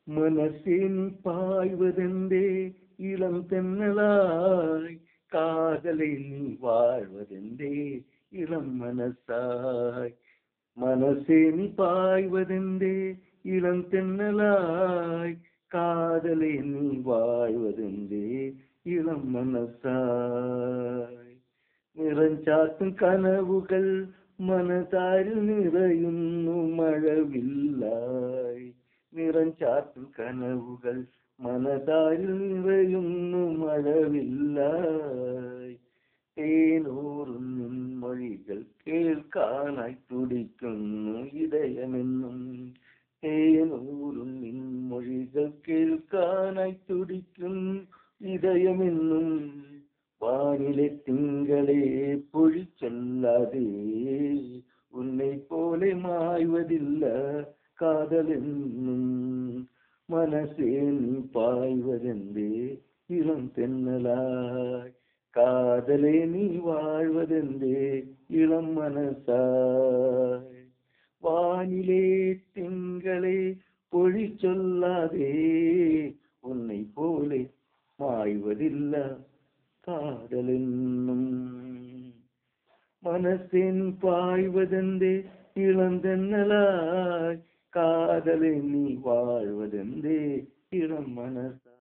മനസ്സിൻ പായ്വതെന്തേ ഇളം തെന്നലായി, കാതലിൽ നീ വാഴ്വതെന്തേ ഇളം മനസ്സായി. മനസ്സിൻ പായ്വതെന്തേ ഇളം തെന്നലായി, കാതലിൽ നീ വാഴ്വതെന്തേ ഇളം മനസ്സായി. നിറഞ്ചാത്തും കനവുകൾ മനതാരിൽ നിറയുന്നു മഴവില്ലായി. നിറഞ്ചാത്തും കനവുകൾ മനതാരിൽ നിറയുന്നു മഴവില്ലായി. തേനൂറും നിൻമൊഴികൾ കേൾക്കാനായി തുടിക്കുന്നു ഇടയമെന്നും. തേനൂറും നിൻമൊഴികൾ കേൾക്കാനായി തുടിക്കുന്നു ഇടയമെന്നും. വാനിലെ തിങ്കളെ പൊഴിച്ചൊല്ലാതെ ഉന്നെ പോലെ മായ്വതില്ല കാതലെന്നും. മനസ്സേ നീ പായ്വതെന്തേ ഇളം തെന്നലായി, കാതലെ നീ വാഴ്വതെന്തേ ഇളം മനസ്സായി. വാനിലെ തിങ്കളെ പൊഴിച്ചൊല്ലാതെ ഉന്നെ പോലെ മായ്വതില്ല കാതലെന്നും. മനസ്സിൻ പായ്വതെന്തേ ഇളം തെന്നലായി, കാതലെ നീ വാഴ്വതെന്തേ ഇളം മനസ്സായി.